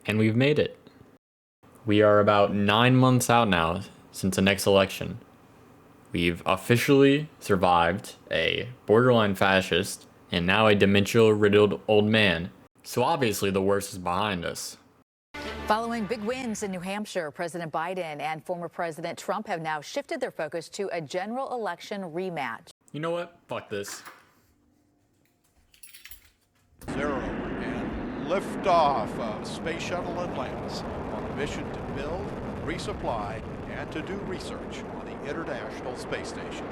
And we've made it. We are about 9 months out now since the next election. We've officially survived a borderline fascist and now a dementia-riddled old man. So obviously the worst is behind us. Following big wins in New Hampshire, President Biden and former President Trump have now shifted their focus to a general election rematch. You know what? Fuck this. 0 and liftoff of Space Shuttle Atlantis on a mission to build, resupply, and to do research on the International Space Station.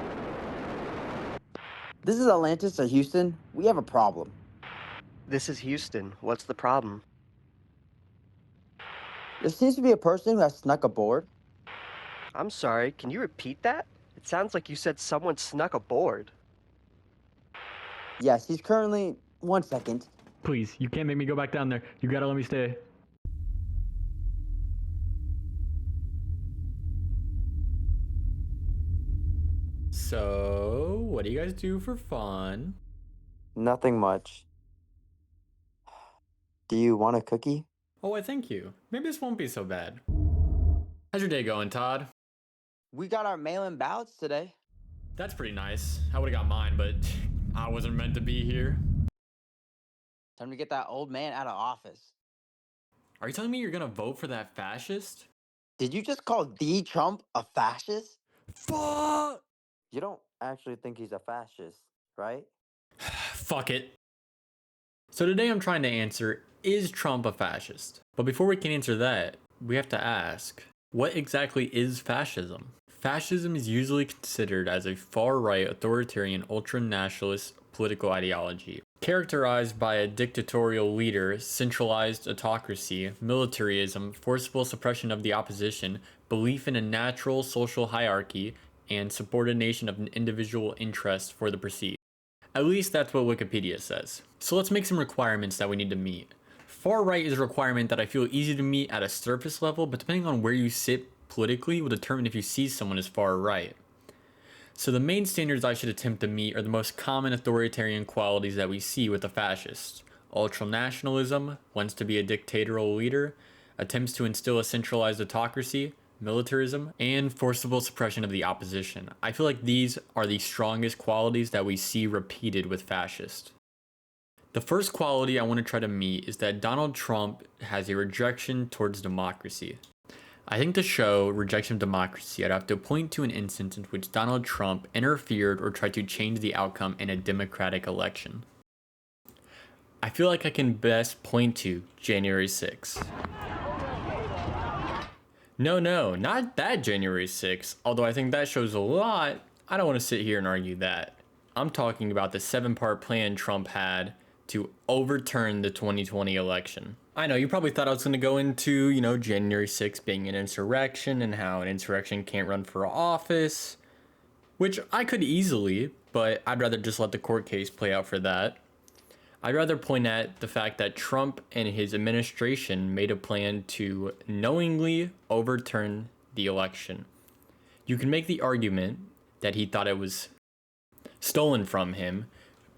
This is Atlantis to Houston. We have a problem. This is Houston. What's the problem? There seems to be a person who has snuck aboard. I'm sorry, can you repeat that? It sounds like you said someone snuck aboard. Yes, he's currently... 1 second. Please, you can't make me go back down there. You gotta let me stay. So, what do you guys do for fun? Nothing much. Do you want a cookie? Oh, I thank you. Maybe this won't be so bad. How's your day going, Todd? We got our mail-in ballots today. That's pretty nice. I would've got mine, but I wasn't meant to be here. Time to get that old man out of office. Are you telling me you're gonna vote for that fascist? Did you just call the Trump a fascist? Fuck! You don't actually think he's a fascist, right? Fuck it. So today I'm trying to answer, is Trump a fascist? But before we can answer that, we have to ask, what exactly is fascism? Fascism is usually considered as a far-right authoritarian ultra-nationalist political ideology, characterized by a dictatorial leader, centralized autocracy, militarism, forcible suppression of the opposition, belief in a natural social hierarchy, and subordination of an individual interest for the perceived. At least that's what Wikipedia says. So let's make some requirements that we need to meet. Far right is a requirement that I feel easy to meet at a surface level, but depending on where you sit politically will determine if you see someone as far right. So the main standards I should attempt to meet are the most common authoritarian qualities that we see with a fascist. Ultranationalism, wants to be a dictatorial leader, attempts to instill a centralized autocracy, militarism, and forcible suppression of the opposition. I feel like these are the strongest qualities that we see repeated with fascists. The first quality I want to try to meet is that Donald Trump has a rejection towards democracy. I think to show rejection of democracy, I'd have to point to an instance in which Donald Trump interfered or tried to change the outcome in a democratic election. I feel like I can best point to January 6th. No, not that January 6th, although I think that shows a lot. I don't want to sit here and argue that. I'm talking about the 7-part plan Trump had to overturn the 2020 election. I know, you probably thought I was going to go into, January 6th being an insurrection and how an insurrection can't run for office, which I could easily, but I'd rather just let the court case play out for that. I'd rather point at the fact that Trump and his administration made a plan to knowingly overturn the election. You can make the argument that he thought it was stolen from him,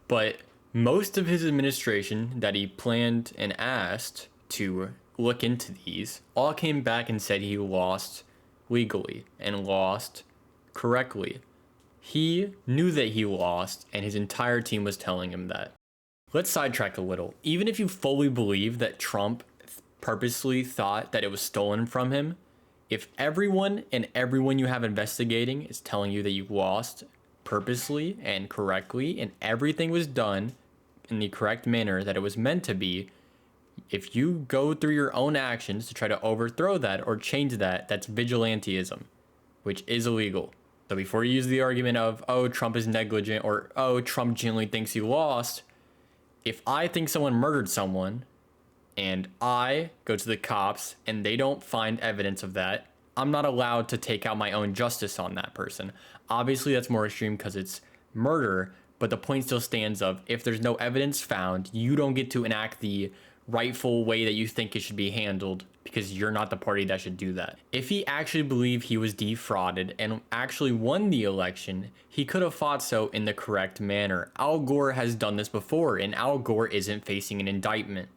but most of his administration that he planned and asked to look into these all came back and said he lost legally and lost correctly. He knew that he lost, and his entire team was telling him that. Let's sidetrack a little. Even if you fully believe that Trump purposely thought that it was stolen from him, if everyone you have investigating is telling you that you lost purposely and correctly and everything was done in the correct manner that it was meant to be, if you go through your own actions to try to overthrow that or change that, that's vigilantism, which is illegal. So before you use the argument of, oh, Trump is negligent or, oh, Trump genuinely thinks he lost, if I think someone murdered someone and I go to the cops and they don't find evidence of that, I'm not allowed to take out my own justice on that person. Obviously, that's more extreme because it's murder, but the point still stands of if there's no evidence found, you don't get to enact the rightful way that you think it should be handled because you're not the party that should do that. If he actually believed he was defrauded and actually won the election, he could have fought so in the correct manner. Al Gore has done this before, and Al Gore isn't facing an indictment.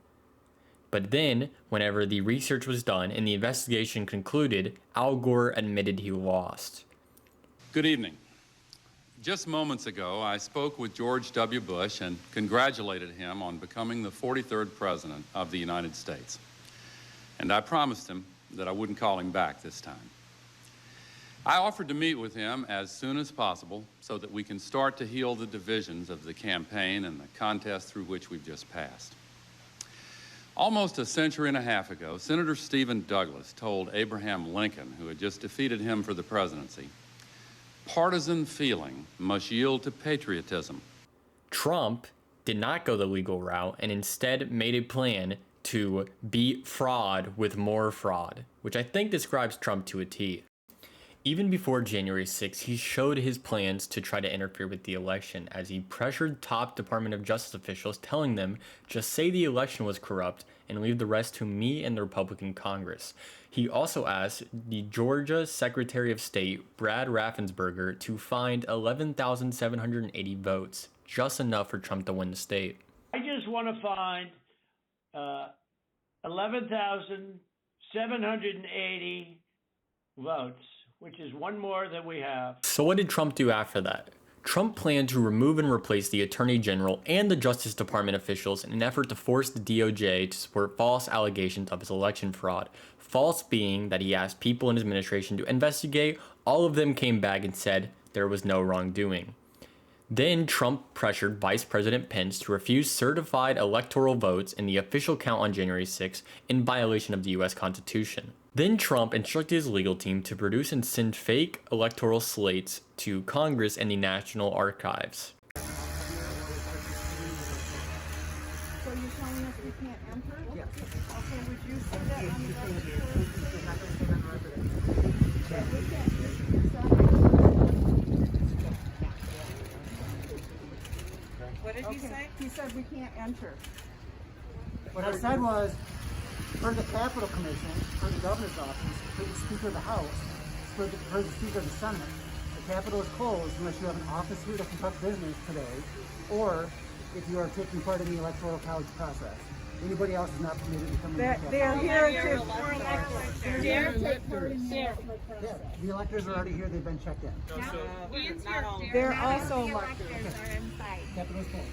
But then, whenever the research was done and the investigation concluded, Al Gore admitted he lost. Good evening. Just moments ago, I spoke with George W. Bush and congratulated him on becoming the 43rd President of the United States. And I promised him that I wouldn't call him back this time. I offered to meet with him as soon as possible so that we can start to heal the divisions of the campaign and the contest through which we've just passed. Almost a century and a half ago, Senator Stephen Douglas told Abraham Lincoln, who had just defeated him for the presidency, "Partisan feeling must yield to patriotism." Trump did not go the legal route and instead made a plan to beat fraud with more fraud, which I think describes Trump to a T. Even before January 6th, he showed his plans to try to interfere with the election as he pressured top Department of Justice officials, telling them just say the election was corrupt and leave the rest to me and the Republican Congress. He also asked the Georgia Secretary of State, Brad Raffensperger, to find 11,780 votes, just enough for Trump to win the state. I just want to find 11,780 votes, which is one more than we have. So what did Trump do after that? Trump planned to remove and replace the Attorney General and the Justice Department officials in an effort to force the DOJ to support false allegations of his election fraud. False being that he asked people in his administration to investigate. All of them came back and said there was no wrongdoing. Then Trump pressured Vice President Pence to refuse certified electoral votes in the official count on January 6th in violation of the US Constitution. Then Trump instructed his legal team to produce and send fake electoral slates to Congress and the National Archives. So you're telling us we can't enter? Yes. Okay, would you say that on the What did he say? He said we can't enter. What I said was, for the Capitol Commission, for the Governor's Office, for the Speaker of the House, for the Speaker of the Senate, the Capitol is closed unless you have an office here to conduct business today, or if you are taking part in the Electoral College process. Anybody else is not permitted to come in the Capitol. They are here to... Yeah, the electors are already here, they've been checked in. They're also electors. Capitol's closed.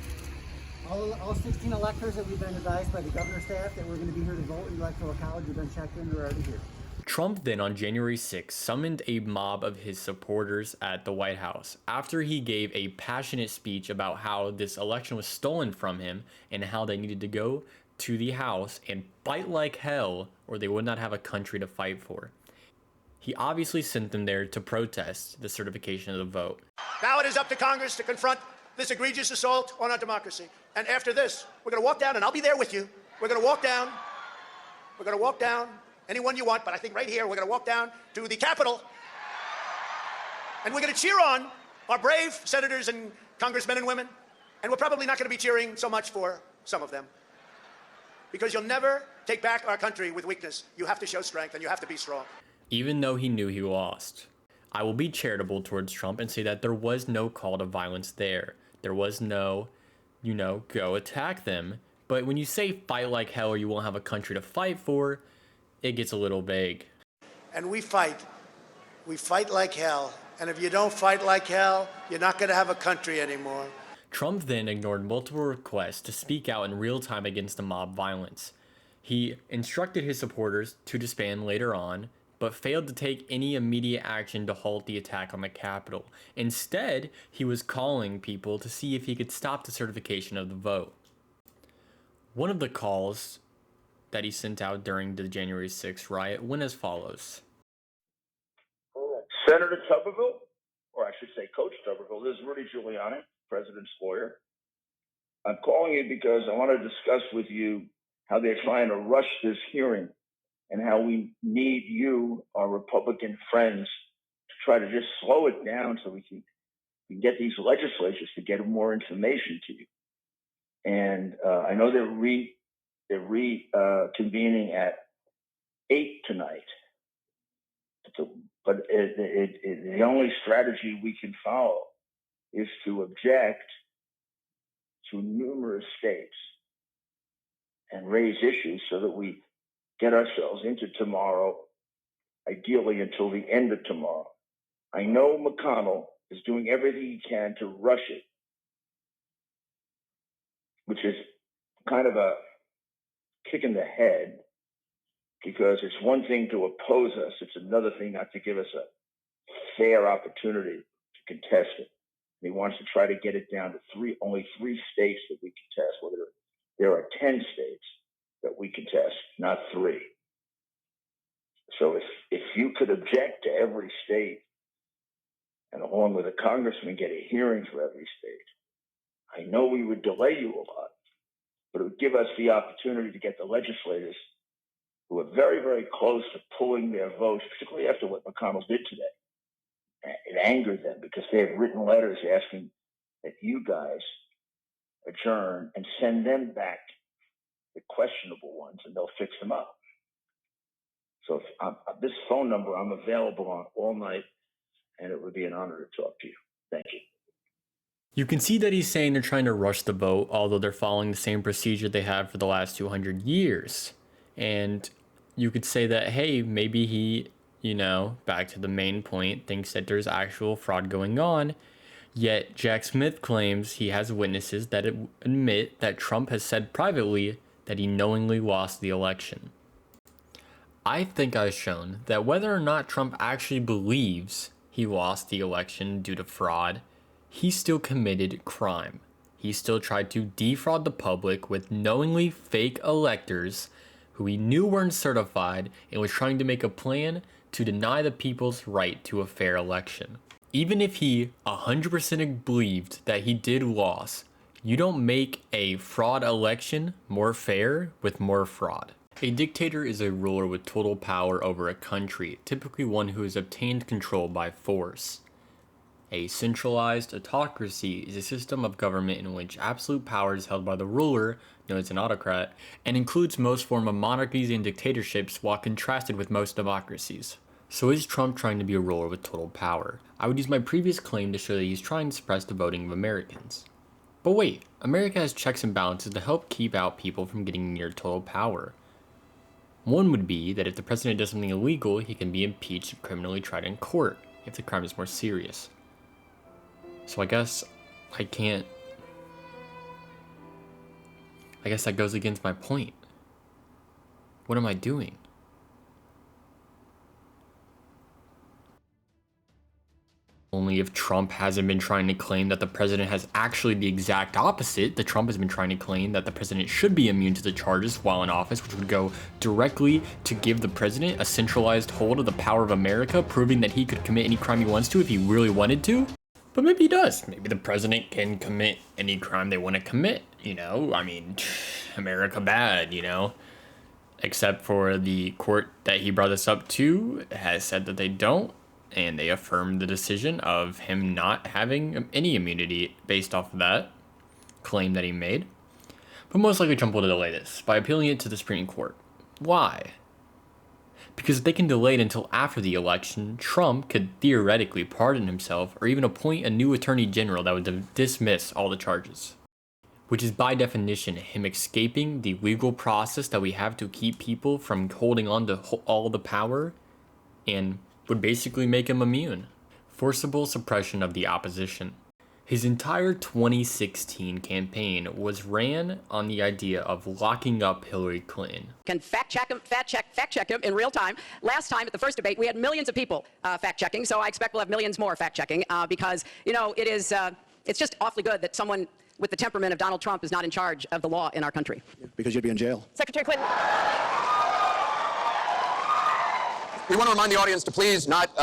All 16 electors that we've been advised by the governor's staff that we're going to be here to vote in the Electoral College have been checked in, they're already here. Trump then on January 6th summoned a mob of his supporters at the White House after he gave a passionate speech about how this election was stolen from him and how they needed to go to the House and fight like hell or they would not have a country to fight for. He obviously sent them there to protest the certification of the vote. Now it is up to Congress to confront this egregious assault on our democracy. And after this, we're going to walk down, and I'll be there with you. We're going to walk down. We're going to walk down. Anyone you want, but I think right here, we're going to walk down to the Capitol. And we're going to cheer on our brave senators and congressmen and women. And we're probably not going to be cheering so much for some of them. Because you'll never take back our country with weakness. You have to show strength, and you have to be strong. Even though he knew he lost. I will be charitable towards Trump and say that there was no call to violence there. There was no, go attack them. But when you say fight like hell or you won't have a country to fight for, it gets a little vague. And we fight. We fight like hell. And if you don't fight like hell, you're not going to have a country anymore. Trump then ignored multiple requests to speak out in real time against the mob violence. He instructed his supporters to disband later on, but failed to take any immediate action to halt the attack on the Capitol. Instead, he was calling people to see if he could stop the certification of the vote. One of the calls that he sent out during the January 6th riot went as follows. Senator Tuberville, or I should say Coach Tuberville, this is Rudy Giuliani, President's lawyer. I'm calling you because I want to discuss with you how they're trying to rush this hearing and how we need you, our Republican friends, to try to just slow it down so we can get these legislatures to get more information to you. And I know they're reconvening at 8 tonight. But the only strategy we can follow is to object to numerous states and raise issues so that we get ourselves into tomorrow, ideally until the end of tomorrow. I know McConnell is doing everything he can to rush it, which is kind of a kick in the head, because it's one thing to oppose us, it's another thing not to give us a fair opportunity to contest it. He wants to try to get it down to only three states that we contest, whether there are 10 states that we contest, not 3. So if you could object to every state, and along with a congressman get a hearing for every state, I know we would delay you a lot, but it would give us the opportunity to get the legislators who are very, very close to pulling their votes, particularly after what McConnell did today. It angered them because they have written letters asking that you guys adjourn and send them back the questionable ones, and they'll fix them up. So this phone number I'm available on all night, and it would be an honor to talk to you. Thank you. You can see that he's saying they're trying to rush the vote, although they're following the same procedure they have for the last 200 years. And you could say that, hey, maybe he, back to the main point, thinks that there's actual fraud going on. Yet Jack Smith claims he has witnesses that admit that Trump has said privately that he knowingly lost the election. I think I've shown that whether or not Trump actually believes he lost the election due to fraud, he still committed crime. He still tried to defraud the public with knowingly fake electors who he knew weren't certified and was trying to make a plan to deny the people's right to a fair election. Even if he 100% believed that he did lose, you don't make a fraud election more fair with more fraud. A dictator is a ruler with total power over a country, typically one who has obtained control by force. A centralized autocracy is a system of government in which absolute power is held by the ruler, known as an autocrat, and includes most forms of monarchies and dictatorships while contrasted with most democracies. So is Trump trying to be a ruler with total power? I would use my previous claim to show that he's trying to suppress the voting of Americans. But wait, America has checks and balances to help keep out people from getting near total power. One would be that if the president does something illegal, he can be impeached and criminally tried in court if the crime is more serious. So I guess that goes against my point. What am I doing? Only if Trump hasn't been trying to claim that the president has actually the exact opposite, that Trump has been trying to claim that the president should be immune to the charges while in office, which would go directly to give the president a centralized hold of the power of America, proving that he could commit any crime he wants to if he really wanted to. But maybe he does. Maybe the president can commit any crime they want to commit, America bad, Except for the court that he brought this up to has said that they don't, and they affirmed the decision of him not having any immunity based off of that claim that he made. But most likely Trump will delay this by appealing it to the Supreme Court. Why? Because if they can delay it until after the election, Trump could theoretically pardon himself or even appoint a new attorney general that would dismiss all the charges. Which is by definition him escaping the legal process that we have to keep people from holding on to all the power, and would basically make him immune. Forcible suppression of the opposition. His entire 2016 campaign was ran on the idea of locking up Hillary Clinton. Can fact check him in real time. Last time at the first debate, we had millions of people fact checking, so I expect we'll have millions more fact checking because, it's just awfully good that someone with the temperament of Donald Trump is not in charge of the law in our country. Because you'd be in jail. Secretary Clinton. We want to remind the audience to please not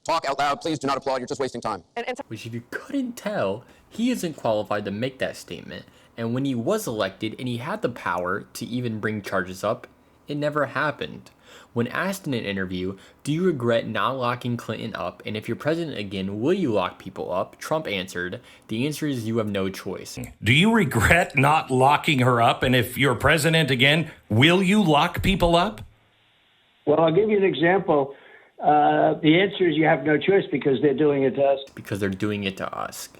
talk out loud. Please do not applaud. You're just wasting time. Which, if you couldn't tell, he isn't qualified to make that statement. And when he was elected and he had the power to even bring charges up, it never happened. When asked in an interview, do you regret not locking Clinton up? And if you're president again, will you lock people up? Trump answered, the answer is you have no choice. Do you regret not locking her up? And if you're president again, will you lock people up? Well, I'll give you an example. The answer is you have no choice because they're doing it to us. Because they're doing it to us.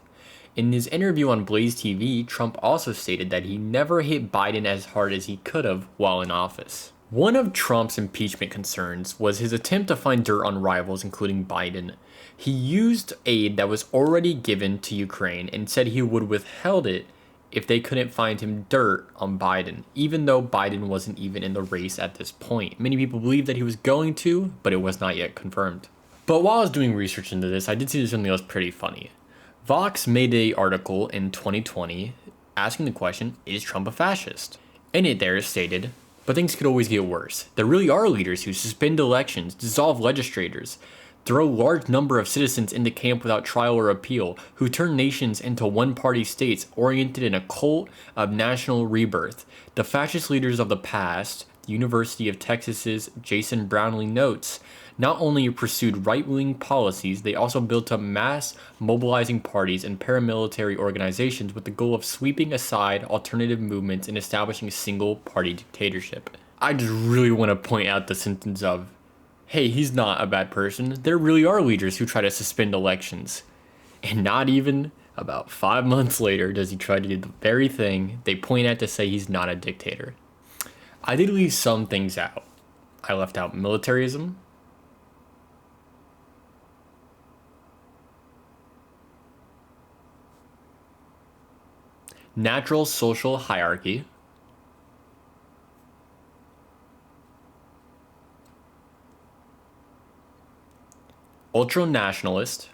In his interview on Blaze TV, Trump also stated that he never hit Biden as hard as he could have while in office. One of Trump's impeachment concerns was his attempt to find dirt on rivals, including Biden. He used aid that was already given to Ukraine and said he would withheld it if they couldn't find him dirt on Biden, even though Biden wasn't even in the race at this point. Many people believe that he was going to, but it was not yet confirmed. But while I was doing research into this, I did see something else pretty funny. Vox made an article in 2020 asking the question, is Trump a fascist? In it there stated, but things could always get worse. There really are leaders who suspend elections, dissolve legislators, throw large number of citizens into camp without trial or appeal, who turn nations into one-party states oriented in a cult of national rebirth. The fascist leaders of the past, the University of Texas's Jason Brownlee notes, not only pursued right-wing policies, they also built up mass mobilizing parties and paramilitary organizations with the goal of sweeping aside alternative movements and establishing a single-party dictatorship. I just really want to point out the sentence of, hey, he's not a bad person. There really are leaders who try to suspend elections. And not even about 5 months later does he try to do the very thing they point at to say he's not a dictator. I did leave some things out. I left out militarism, natural social hierarchy, ultra-nationalist,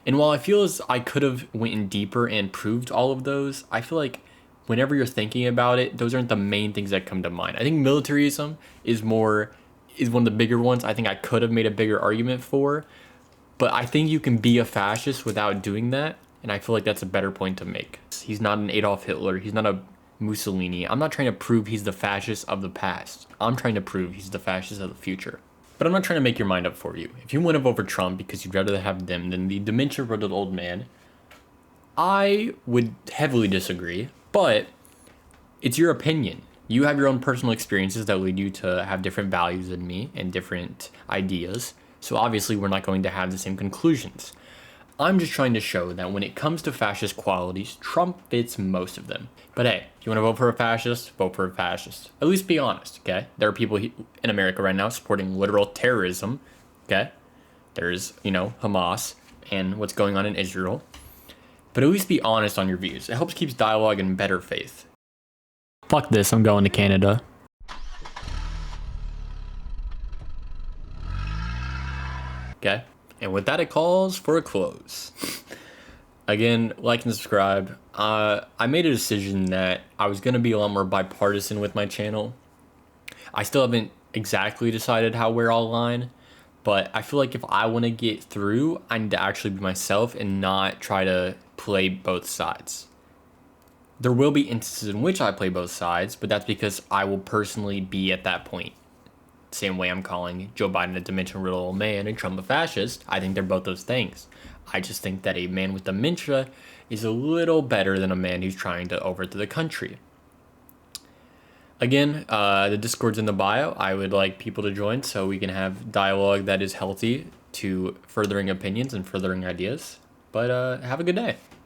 and while I feel as I could have went in deeper and proved all of those, I feel like whenever you're thinking about it, those aren't the main things that come to mind. I think militarism is one of the bigger ones. I think I could have made a bigger argument for, but I think you can be a fascist without doing that, and I feel like that's a better point to make. He's not an Adolf Hitler. He's not a Mussolini. I'm not trying to prove he's the fascist of the past. I'm trying to prove he's the fascist of the future. But I'm not trying to make your mind up for you. If you want to vote for Trump because you'd rather have them than the dementia-riddled old man, I would heavily disagree, but it's your opinion. You have your own personal experiences that lead you to have different values than me and different ideas. So obviously we're not going to have the same conclusions. I'm just trying to show that when it comes to fascist qualities, Trump fits most of them. But hey, if you want to vote for a fascist, vote for a fascist. At least be honest, okay? There are people in America right now supporting literal terrorism, okay? There's, Hamas and what's going on in Israel. But at least be honest on your views. It helps keep dialogue in better faith. Fuck this, I'm going to Canada. Okay? And with that, it calls for a close. Again, like and subscribe. I made a decision that I was going to be a lot more bipartisan with my channel. I still haven't exactly decided where I'll align, but I feel like if I want to get through, I need to actually be myself and not try to play both sides. There will be instances in which I play both sides, but that's because I will personally be at that point. Same way I'm calling Joe Biden a dementia-riddled old man and Trump a fascist. I think they're both those things. I just think that a man with dementia is a little better than a man who's trying to overthrow the country. Again, the Discord's in the bio. I would like people to join so we can have dialogue that is healthy to furthering opinions and furthering ideas. But have a good day.